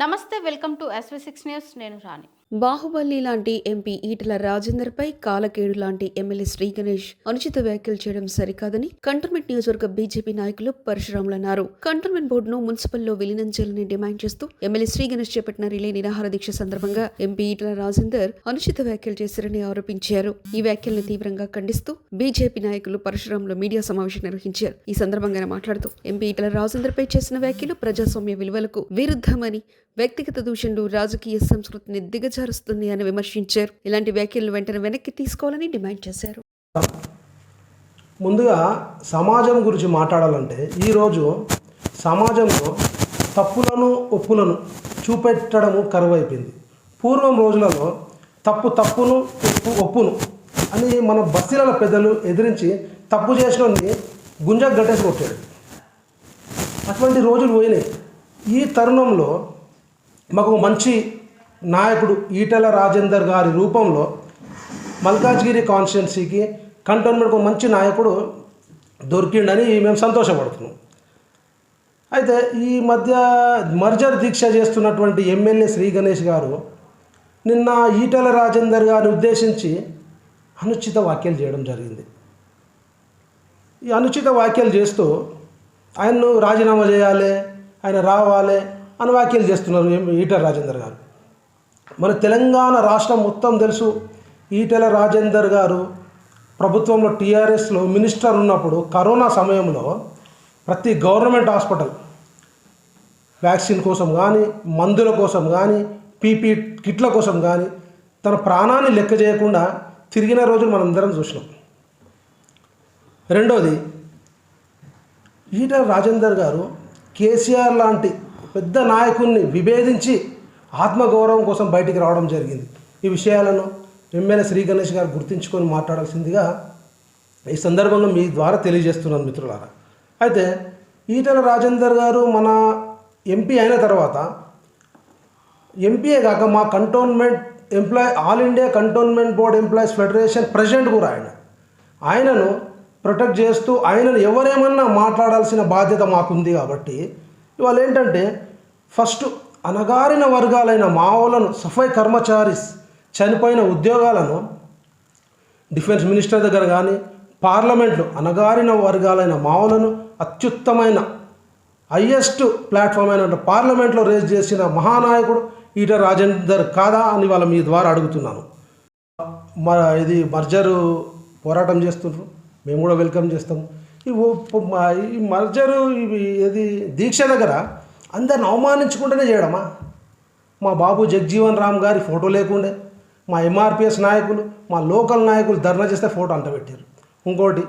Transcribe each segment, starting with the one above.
నమస్తే welcome to SV6 news. నేను రాణి. బాహుబలి లాంటి ఎంపీ ఈటెల రాజేందర్పై కాలకేడు లాంటి ఎమ్మెల్యే శ్రీ గణేష్ అనుచిత వ్యాఖ్యలు చేయడం సరికాదని కంటోన్మెంట్ నియోజకవర్గ బీజేపీ నాయకులు పరశురాములు అన్నారు. కంటోన్మెంట్ బోర్డును మున్సిపల్లో విలీనం చేయాలని డిమాండ్ చేస్తూ ఎమ్మెల్యే శ్రీ గణేష్ చేపట్టిన రిలే నిరాహార దీక్ష సందర్భంగా ఎంపీ ఈటెల రాజేందర్ అనుచిత వ్యాఖ్యలు చేశారని ఆరోపించారు. ఈ వ్యాఖ్యలను తీవ్రంగా ఖండిస్తూ బీజేపీ నాయకులు పరశురాములు మీడియా సమావేశం నిర్వహించారు. ఈ సందర్భంగా ఆయన మాట్లాడుతూ ఎంపీ ఈటెల రాజేందర్పై చేసిన వ్యాఖ్యలు ప్రజాస్వామ్య విలువలకు విరుద్ధమని, వ్యక్తిగత దూషణలు రాజకీయ సంస్కృతిని దిగజారుస్తుంది అని విమర్శించారు. ఇలాంటి వ్యాఖ్యలను వెంటనే వెనక్కి తీసుకోవాలని డిమాండ్ చేశారు. ముందుగా సమాజం గురించి మాట్లాడాలంటే ఈరోజు సమాజంలో తప్పులను ఒప్పులను చూపెట్టడము కరువైపోయింది. పూర్వం రోజులలో తప్పును ఒప్పును అని మన బస్తీల పెద్దలు ఎదిరించి తప్పు చేసినోని గుంజకు గట్టేసి కొట్టాడు. అటువంటి రోజులు పోయినాయి. ఈ తరుణంలో మాకు మంచి నాయకుడు ఈటెల రాజేందర్ గారి రూపంలో మల్కాజ్గిరి కాన్స్టిట్యున్సీకి కంటోన్మెంట్కు మంచి నాయకుడు దొరికిండని మేము సంతోషపడుతున్నాం. అయితే ఈ మధ్య మర్జర్ దీక్ష చేస్తున్నటువంటి ఎమ్మెల్యే శ్రీ గణేష్ గారు నిన్న ఈటెల రాజేందర్ గారిని ఉద్దేశించి అనుచిత వ్యాఖ్యలు చేయడం జరిగింది. ఈ అనుచిత వ్యాఖ్యలు చేస్తూ ఆయన్ను రాజీనామా చేయాలి, ఆయన రావాలి అని వ్యాఖ్యలు చేస్తున్నారు ఈటెల రాజేందర్ గారు. మన తెలంగాణ రాష్ట్రం మొత్తం తెలుసు. ఈటెల రాజేందర్ గారు ప్రభుత్వంలో టీఆర్ఎస్లో మినిస్టర్ ఉన్నప్పుడు కరోనా సమయంలో ప్రతి గవర్నమెంట్ హాస్పిటల్ వ్యాక్సిన్ కోసం కానీ, మందుల కోసం కానీ, పీపీ కిట్ల కోసం కానీ తన ప్రాణాన్ని లెక్క చేయకుండా తిరిగిన రోజులు మనందరం చూసినాం. రెండోది, ఈటెల రాజేందర్ గారు కేసీఆర్ లాంటి పెద్ద నాయకుడిని విభేదించి ఆత్మగౌరవం కోసం బయటికి రావడం జరిగింది. ఈ విషయాలను ఎమ్మెల్యే శ్రీ గణేష్ గారు గుర్తుంచుకొని మాట్లాడాల్సిందిగా ఈ సందర్భంగా మీ ద్వారా తెలియజేస్తున్నాను మిత్రులారా. అయితే ఈటెల రాజేందర్ గారు మన ఎంపీ అయిన తర్వాత ఎంపీఏ కాక మా cantonment all India cantonment board employees federation president కూడా ఆయనను ప్రొటెక్ట్ చేస్తూ ఆయనను ఎవరేమన్నా మాట్లాడాల్సిన బాధ్యత మాకుంది. కాబట్టి ఇవాళ ఏంటంటే ఫస్ట్ అణగారిన వర్గాలైన మావోలను, సఫాయి కర్మచారీస్ చనిపోయిన ఉద్యోగాలను డిఫెన్స్ మినిస్టర్ దగ్గర కానీ పార్లమెంట్లో అణగారిన వర్గాలైన మావోలను అత్యుత్తమైన హయ్యెస్ట్ ప్లాట్ఫామ్ అయిన పార్లమెంట్లో రేజ్ చేసిన మహానాయకుడు ఈటెల రాజేందర్ కాదా అని వాళ్ళ మీ ద్వారా అడుగుతున్నాను. ఇది మర్జరు పోరాటం చేస్తున్నారు, మేము కూడా వెల్కమ్ చేస్తాము. ఈ మర్జరు ఇది దీక్ష దగ్గర అందరిని అవమానించుకుంటూనే చేయడమా? మా బాబు జగ్జీవన్ రామ్ గారి ఫోటో లేకుండే, మా ఎంఆర్పిఎస్ నాయకులు, మా లోకల్ నాయకులు ధర్నా చేస్తే ఫోటో అంట పెట్టారు. ఇంకోటి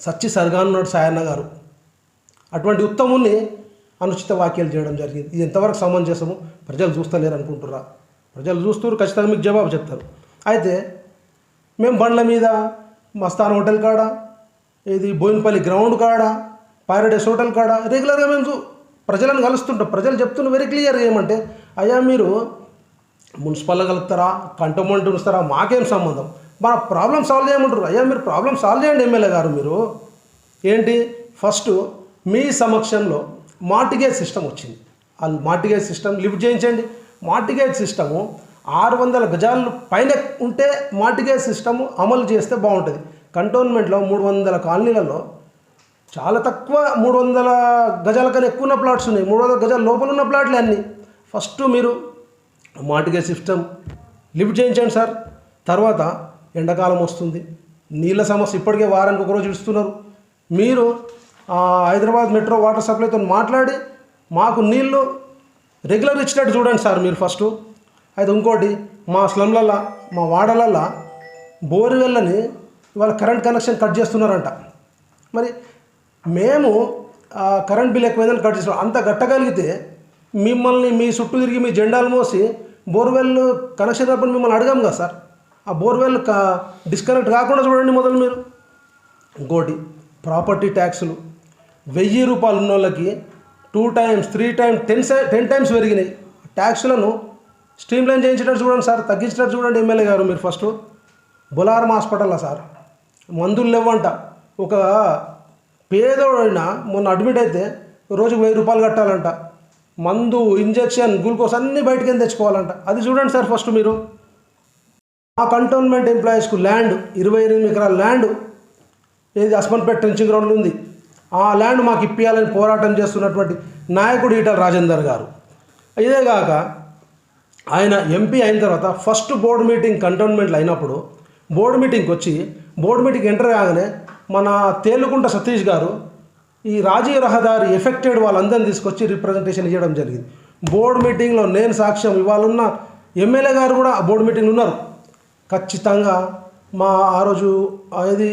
సచ్చి సరిగానున్నాడు సాయన్న గారు, అటువంటి ఉత్తముని అనుచిత వ్యాఖ్యలు చేయడం జరిగింది. ఇది ఎంతవరకు సమంజసము? ప్రజలు చూస్తలేరు అనుకుంటుర్రా? ప్రజలు చూస్తారు, ఖచ్చితంగా మీకు జవాబు చెప్తారు. అయితే మేము బండ్ల మీద మస్తాన్ హోటల్ కాడ, ఇది బోయినపల్లి గ్రౌండ్ కాడ, పైరడైస్ హోటల్ కాడ రెగ్యులర్గా మేము ప్రజలను కలుస్తుంటాం. ప్రజలు చెప్తున్నారు వెరీ క్లియర్ ఏమంటే, అయ్యా మీరు మున్సిపల్లో కలుపుతారా, కంటోన్మెంట్ ఉంచుతారా, మాకేం సంబంధం, మన ప్రాబ్లం సాల్వ్ చేయమంటారు. అయ్యా మీరు ప్రాబ్లం సాల్వ్ చేయండి ఎమ్మెల్యే గారు. మీరు ఏంటి ఫస్ట్ మీ సమక్షంలో మార్టిగేజ్ సిస్టమ్ వచ్చింది. ఆ మార్టిగేజ్ సిస్టమ్ లిఫ్ట్ చేయించండి. మార్టిగేజ్ సిస్టము 600 గజాలు పైన ఉంటే మార్టిగేజ్ సిస్టము అమలు చేస్తే బాగుంటుంది. కంటోన్మెంట్లో 300 కాలనీలలో చాలా తక్కువ 300 గజాల కన్నా ఎక్కువ ఉన్న ప్లాట్స్ ఉన్నాయి. 300 గజాల లోపల ఉన్న ప్లాట్లే అన్నీ. ఫస్ట్ మీరు మార్టిగేజ్ సిస్టమ్ లిఫ్ట్ చేయించండి సార్. తర్వాత ఎండాకాలం వస్తుంది, నీళ్ళ సమస్య ఇప్పటికే వారానికి ఒకరోజు ఇస్తున్నారు. మీరు హైదరాబాద్ మెట్రో వాటర్ సప్లైతో మాట్లాడి మాకు నీళ్ళు రెగ్యులర్ ఇచ్చినట్టు చూడండి సార్ మీరు ఫస్ట్. అయితే ఇంకోటి, మా స్లమ్లల్లో, మా వాడలల్లో బోర్వెల్లని ఇవాళ కరెంట్ కనెక్షన్ కట్ చేస్తున్నారంట. మరి మేము కరెంట్ బిల్ ఎక్కువైందని కట్ చేస్తున్నాం. అంత కట్టగలిగితే మిమ్మల్ని మీ చుట్టూ తిరిగి మీ జెండాలు మోసి బోర్వెల్ కనెక్షన్ తప్పని మిమ్మల్ని అడగాం కదా సార్. ఆ బోర్వెల్ డిస్కనెక్ట్ కాకుండా చూడండి మొదలు మీరు. ఇంకోటి, ప్రాపర్టీ ట్యాక్సులు 1000 రూపాయలు ఉన్న వాళ్ళకి 2 times 3 times 10 times పెరిగినాయి. ట్యాక్సులను స్ట్రీమ్లైన్ చేయించేటట్టు చూడండి సార్, తగ్గించేటట్టు చూడండి ఎమ్మెల్యే గారు మీరు ఫస్ట్. బొలారం హాస్పిటల్లో సార్ మందులు లేవంట. ఒక పేదోడైనా మొన్న అడ్మిట్ అయితే రోజుకు 1000 రూపాయలు కట్టాలంట. మందు, ఇంజెక్షన్, గ్లూకోజ్ అన్నీ బయటకి తెచ్చుకోవాలంట. అది చూడండి సార్ ఫస్ట్ మీరు. ఆ కంటోన్మెంట్ ఎంప్లాయీస్కు ల్యాండ్ 28 ఎకరాల ల్యాండ్ ఏది అస్మన్పేట ట్రెంచింగ్ గ్రౌండ్లో ఉంది. ఆ ల్యాండ్ మాకు ఇప్పియాలని పోరాటం చేస్తున్నటువంటి నాయకుడు ఈటల రాజేందర్ గారు. ఇదేగాక ఆయన ఎంపీ అయిన తర్వాత ఫస్ట్ బోర్డు మీటింగ్ కంటోన్మెంట్లో అయినప్పుడు బోర్డు మీటింగ్కి వచ్చి బోర్డు మీటింగ్ ఎంటర్ కాగానే మన తేలుకుంట సతీష్ గారు ఈ రాజీవ్ రహదారి ఎఫెక్టెడ్ వాళ్ళందరినీ తీసుకొచ్చి రిప్రజెంటేషన్ ఇవ్వడం జరిగింది. బోర్డు మీటింగ్లో నేను సాక్ష్యం, ఇవాళ ఉన్న ఎమ్మెల్యే గారు కూడా ఆ బోర్డు మీటింగ్లో ఉన్నారు. ఖచ్చితంగా మా ఆ రోజు అది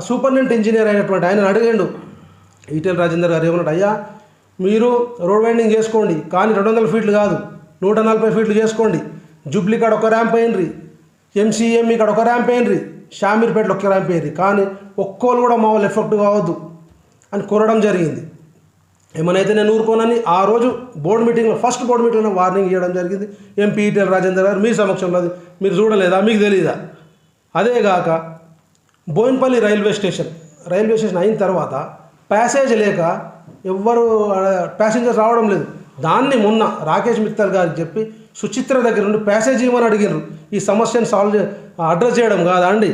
సూపరింటెండెంట్ ఇంజనీర్ అయినటువంటి ఆయన అడిగాడు ఈటెల రాజేందర్ గారు ఏమన్నాడు, అయ్యా మీరు రోడ్ వైండింగ్ చేసుకోండి కానీ 200 ఫీట్లు కాదు 140 ఫీట్లు చేసుకోండి. జూబ్లీ కాడ ఒక ర్యాంప్ అయ్యిండ్రి, ఎంసీఎం ఇక్కడ ఒక ర్యాంప్ అయ్యిండ్రి, షామీర్పేటలో ఒక ర్యాంప్ అయ్యింది, కానీ ఒక్కోళ్ళు కూడా మా వాళ్ళు ఎఫెక్ట్ కావద్దు అని కోరడం జరిగింది. ఏమనైతే నేను ఊరుకోనని ఆ రోజు బోర్డు మీటింగ్లో ఫస్ట్ బోర్డు మీటింగ్లో వార్నింగ్ ఇవ్వడం జరిగింది. ఎంపీ ఈటెల రాజేందర్ గారు మీ సమక్షంలో, అది మీరు చూడలేదా, మీకు తెలియదా? అదేగాక బోయిన్పల్లి రైల్వే స్టేషన్ అయిన తర్వాత ప్యాసేజ్ లేక ఎవ్వరు ప్యాసింజర్స్ రావడం లేదు. దాన్ని మొన్న రాకేష్ మిత్తల్ గారికి చెప్పి సుచిత్ర దగ్గర నుండి ప్యాసేజ్ ఇవ్వమని అడిగారు. ఈ సమస్యను అడ్రస్ చేయడం కాదా అండి?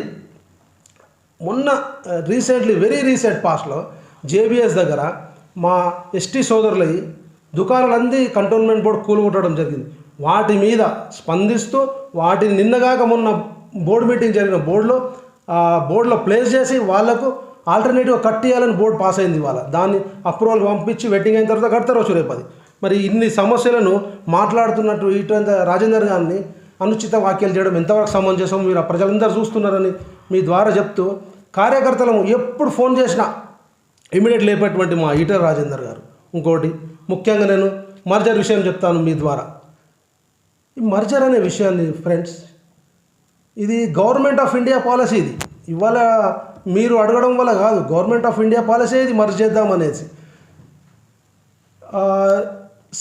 మొన్న వెరీ రీసెంట్ పాస్ట్లో జేబీఎస్ దగ్గర మా ఎస్టీ సోదరులై దుకాణాలన్నీ కంటోన్మెంట్ బోర్డు కూలగొట్టడం జరిగింది. వాటి మీద స్పందిస్తూ వాటిని నిన్నగాక మొన్న బోర్డు మీటింగ్ జరిగిన బోర్డులో ప్లేస్ చేసి వాళ్లకు ఆల్టర్నేటివ్ కట్టేయాలని బోర్డు పాస్ అయింది. వాళ్ళ దాన్ని అప్రూవల్ పంపించి వెట్టింగ్ అయిన తర్వాత కడతారు వచ్చి రేపు. అది మరి ఇన్ని సమస్యలను మాట్లాడుతున్నట్టు ఈటల రాజేందర్ గారిని అనుచిత వ్యాఖ్యలు చేయడం ఎంతవరకు సమంజసం మీరు ప్రజలందరూ చూస్తున్నారని మీ ద్వారా చెప్తూ, కార్యకర్తలను ఎప్పుడు ఫోన్ చేసినా ఇమీడియట్ లేపేటువంటి మా ఈటల రాజేందర్ గారు. ఇంకోటి ముఖ్యంగా నేను మర్జర్ విషయం చెప్తాను మీ ద్వారా. ఈ మర్జర్ అనే విషయాన్ని ఫ్రెండ్స్, ఇది గవర్నమెంట్ ఆఫ్ ఇండియా పాలసీ. ఇది ఇవాళ మీరు అడగడం వల్ల కాదు, గవర్నమెంట్ ఆఫ్ ఇండియా పాలసీ ఇది మర్జ్ చేద్దామనేసి.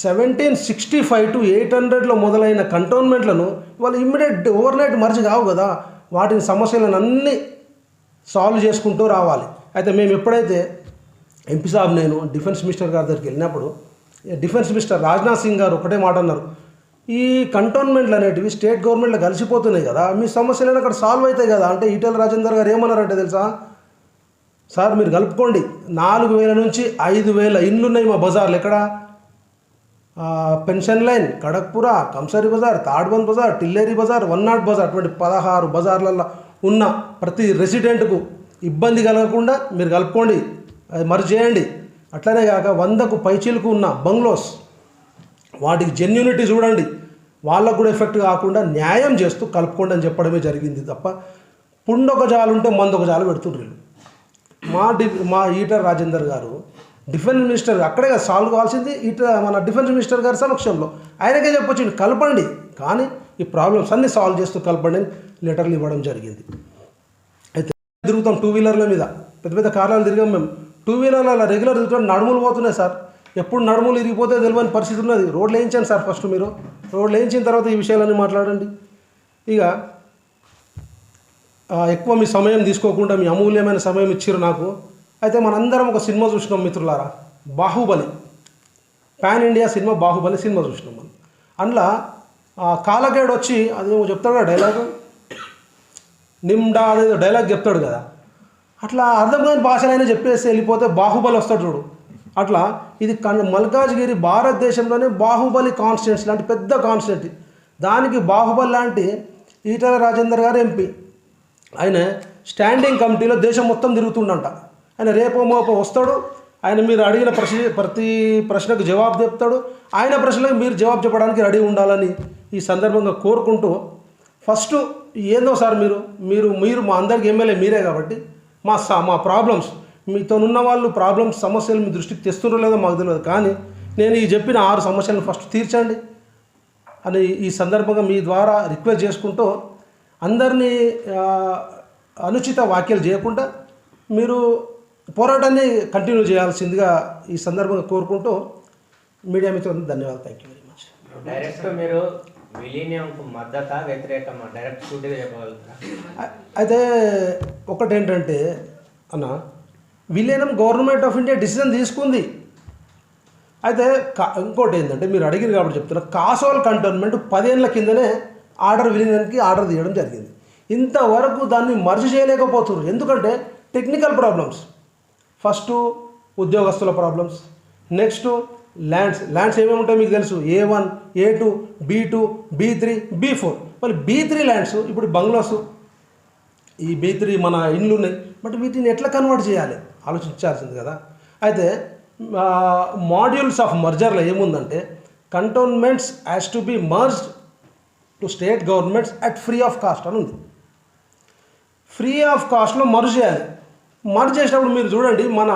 1765 to 800లో మొదలైన కంటోన్మెంట్లను ఇవాళ ఇమ్మీడియట్ ఓవర్నైట్ మర్జ్ కావు కదా. వాటిని సమస్యలను అన్నీ సాల్వ్ చేసుకుంటూ రావాలి. అయితే మేము ఎప్పుడైతే ఎంపీ సాబ్ నేను డిఫెన్స్ మినిస్టర్ గారి దగ్గరికి వెళ్ళినప్పుడు డిఫెన్స్ మినిస్టర్ రాజ్నాథ్ సింగ్ గారు ఒకటే మాట అన్నారు, ఈ కంటోన్మెంట్లు అనేటివి స్టేట్ గవర్నమెంట్లో కలిసిపోతున్నాయి కదా, మీ సమస్యలను అక్కడ సాల్వ్ అవుతాయి కదా అంటే ఈటల రాజేందర్ గారు ఏమన్నారంటే తెలుసా, సార్ మీరు కలుపుకోండి 4000 నుంచి 5000 ఇండ్లు ఉన్నాయి మా బజార్లు. ఎక్కడ? పెన్షన్ లైన్, కడక్పుర, కంసరి బజార్, తాడ్బంద్ బజార్, టిల్లేరి బజార్, 1 బజార్, అటువంటి 16 బజార్లలో ఉన్న ప్రతి రెసిడెంట్కు ఇబ్బంది కలగకుండా మీరు కలుపుకోండి, అది మర్జ్ చేయండి. అట్లనే కాక 100కు పైచీలకు ఉన్న బంగ్లోస్ వాటికి జెన్యూనిటీ చూడండి, వాళ్ళకు కూడా ఎఫెక్ట్ కాకుండా న్యాయం చేస్తూ కలుపుకోండి అని చెప్పడమే జరిగింది తప్ప పుండొక జాలు ఉంటే మందొక జాలు పెడుతుండ్రు. మా ఈటల రాజేందర్ గారు డిఫెన్స్ మినిస్టర్ అక్కడే సాల్వ్ కావాల్సింది మన డిఫెన్స్ మినిస్టర్ గారి సమక్షంలో ఆయనకే చెప్పొచ్చు కలపండి, కానీ ఈ ప్రాబ్లమ్స్ అన్నీ సాల్వ్ చేస్తూ కలపండి అని లెటర్లు ఇవ్వడం జరిగింది. అయితే తిరుగుతాం 2 వీలర్ల మీద, పెద్ద పెద్ద కార్లలో తిరిగాం మేము. 2 వీలర్ల రెగ్యులర్ తిరుగుతాం, నడుములు పోతున్నాయి సార్. ఎప్పుడు నడుములు ఇరిగిపోతే తెలియని పరిస్థితి ఉన్నది. రోడ్లు వేయించండి సార్, ఫస్ట్ మీరు రోడ్లు వేయించిన తర్వాత ఈ విషయాలన్నీ మాట్లాడండి. ఇక ఎక్కువ మీ సమయం తీసుకోకుండా మీ అమూల్యమైన సమయం ఇచ్చారు నాకు. అయితే మనందరం ఒక సినిమా చూసినాం మిత్రులారా, Baahubali, pan India cinema Baahubali cinema చూసినాం మనం. అందులో కాలకేడు వచ్చి అదేమో చెప్తాడు కదా డైలాగు, నిమ్డా అనేది డైలాగ్ చెప్తాడు కదా, అట్లా అర్థం కాని భాషలైనా చెప్పేసి వెళ్ళిపోతే బాహుబలి వస్తాడు చూడు. అట్లా ఇది మల్కాజ్గిరి భారతదేశంలోనే బాహుబలి కాన్స్టిట్యున్సీ లాంటి పెద్ద కాన్స్టిట్యున్సీ. దానికి బాహుబలి లాంటి ఈటల రాజేందర్ గారు ఎంపీ, ఆయన స్టాండింగ్ కమిటీలో దేశం మొత్తం తిరుగుతుండంట. ఆయన రేపో మోపో వస్తాడు, ఆయన మీరు అడిగిన ప్రతి ప్రశ్నకు జవాబు చెప్తాడు, ఆయన ప్రశ్నలకు మీరు జవాబు చెప్పడానికి రెడీ ఉండాలని ఈ సందర్భంగా కోరుకుంటూ, ఫస్ట్ ఏందో సార్ మీరు మా అందరికి ఎమ్మెల్యే మీరే కాబట్టి మా ప్రాబ్లమ్స్ మీతో ఉన్న వాళ్ళు ప్రాబ్లమ్స్ సమస్యలు మీ దృష్టికి తెస్తున్నారో లేదో మాకు తెలియదు, కానీ నేను ఈ చెప్పిన 6 సమస్యలను ఫస్ట్ తీర్చండి అని ఈ సందర్భంగా మీ ద్వారా రిక్వెస్ట్ చేసుకుంటూ, అందరినీ అనుచిత వ్యాఖ్యలు చేయకుండా మీరు పోరాటాన్ని కంటిన్యూ చేయాల్సిందిగా ఈ సందర్భంగా కోరుకుంటూ మీడియా మిత్రులకు ధన్యవాదాలు. Thank you very much. Direct మీరు విలీనంకు మద్దతా వ్యతిరేకమా డైరెక్ట్ సూటిగా చెప్పగలుగుతారా? అయితే ఒకటేంటంటే అన్న, విలీనం గవర్నమెంట్ ఆఫ్ ఇండియా డిసిజన్ తీసుకుంది. అయితే ఇంకోటి ఏంటంటే మీరు అడిగింది కాబట్టి చెప్తున్నా, కాసోల్ కంటోన్మెంట్ 10 ఏళ్ల కిందనే ఆర్డర్ విలీనానికి ఆర్డర్ తీయడం జరిగింది. ఇంతవరకు దాన్ని మర్జ్ చేయలేకపోతున్నారు. ఎందుకంటే టెక్నికల్ ప్రాబ్లమ్స్. ఫస్ట్ ఉద్యోగస్తుల ప్రాబ్లమ్స్, నెక్స్ట్ ల్యాండ్స్ ఏమేమి ఉంటాయి మీకు తెలుసు. A1, A2, B2, B3, B4. మళ్ళీ B3 ల్యాండ్స్ ఇప్పుడు బంగ్లాస్, ఈ B3 మన ఇండ్లు ఉన్నాయి. బట్ వీటిని ఎట్లా కన్వర్ట్ చేయాలి ఆలోచించాల్సింది కదా. అయితే మాడ్యూల్స్ ఆఫ్ మర్జర్లో ఏముందంటే cantonments has to be merged to state governments at free of cost అని ఉంది. ఫ్రీ ఆఫ్ కాస్ట్లో మర్జ్ చేయాలి. మర్జ్ చేసినప్పుడు మీరు చూడండి, మన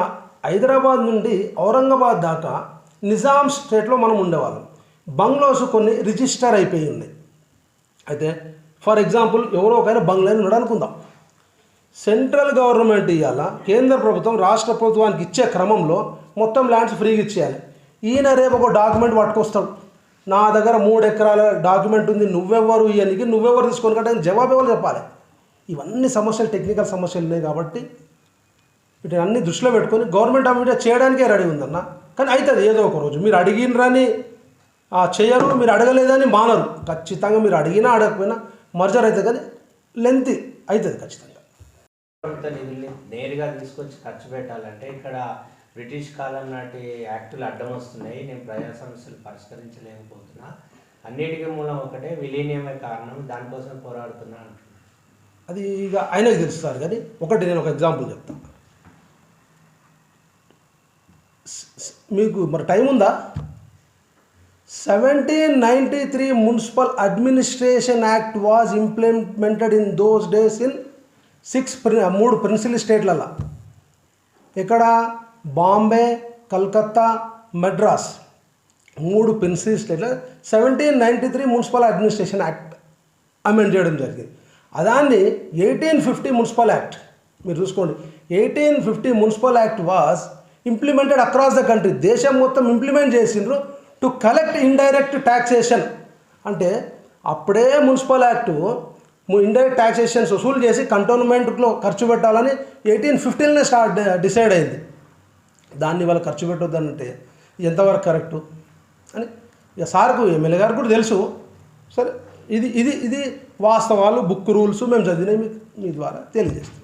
హైదరాబాద్ నుండి ఔరంగాబాద్ దాకా నిజాం స్టేట్లో మనం ఉండేవాళ్ళం. బంగ్లాస్ కొన్ని రిజిస్టర్ అయిపోయి ఉన్నాయి. అయితే ఫర్ ఎగ్జాంపుల్ ఎవరో ఒకైనా బంగ్లా ఉన్నాడు అనుకుందాం. సెంట్రల్ గవర్నమెంట్ ఇవాళ కేంద్ర ప్రభుత్వం రాష్ట్ర ప్రభుత్వానికి ఇచ్చే క్రమంలో మొత్తం ల్యాండ్స్ ఫ్రీగా ఇచ్చేయాలి. ఈయన రేపు ఒక డాక్యుమెంట్ పట్టుకొస్తాడు, నా దగ్గర 3 ఎకరాల డాక్యుమెంట్ ఉంది, నువ్వెవరు ఇవన్నీ నువ్వెవరు తీసుకొని కంటే జవాబు ఎవరు చెప్పాలి. ఇవన్నీ సమస్యలు, టెక్నికల్ సమస్యలు ఉన్నాయి. కాబట్టి వీటిని అన్ని దృష్టిలో పెట్టుకొని గవర్నమెంట్ ఆఫ్ ఇండియా చేయడానికే రెడీ ఉందన్న. కానీ అవుతుంది ఏదో ఒక రోజు. మీరు అడిగినరని చేయరు, మీరు అడగలేదని మానరు. ఖచ్చితంగా మీరు అడిగినా అడగకపోయినా మర్జర్ అవుతుంది, కానీ లెంత్ అవుతుంది ఖచ్చితంగా. నిధుల్ని నేరుగా తీసుకొచ్చి ఖర్చు పెట్టాలంటే ఇక్కడ బ్రిటిష్ కాలం నాటి యాక్టులు అడ్డం వస్తున్నాయి, నేను ప్రజా సమస్యలు పరిష్కరించలేకపోతున్నా, అన్నిటికీ మూలం ఒకటే విలీనమే కారణం, దానికోసం పోరాడుతున్నా అంటున్నాను. అది ఇక ఆయనకు తెలుస్తారు. కానీ ఒకటి నేను ఒక ఎగ్జాంపుల్ చెప్తాను మీకు. మరి టైం ఉందా? 1793 municipal administration act was implemented in those days in 3 principal స్టేట్లలో. ఇక్కడ బాంబే, కలకత్తా, మద్రాస్ 3 ప్రిన్సిపల్ స్టేట్లో 1793 మున్సిపల్ అడ్మినిస్ట్రేషన్ యాక్ట్ అమెండ్ చేయడం జరిగింది. అదాన్ని 1850 మున్సిపల్ యాక్ట్ మీరు చూసుకోండి. 1850 municipal act was implemented across the country. దేశం మొత్తం ఇంప్లిమెంట్ చేసిండ్రు టు కలెక్ట్ ఇండైరెక్ట్ ట్యాక్సేషన్. అంటే అప్పుడే మున్సిపల్ యాక్టు ఇండైరెక్ట్ ట్యాక్సేషన్స్ వసూలు చేసి కంటోన్మెంట్లో ఖర్చు పెట్టాలని 1815 డిసైడ్ అయింది. దాన్ని వాళ్ళు ఖర్చు పెట్టొద్దనంటే ఎంతవరకు కరెక్టు అని ఇక సార్కు, ఎమ్మెల్యే గారికి కూడా తెలుసు. సరే, ఇది వాస్తవాలు, బుక్ రూల్స్ మేము చదివినవి మీకు మీ ద్వారా తెలియజేస్తాం.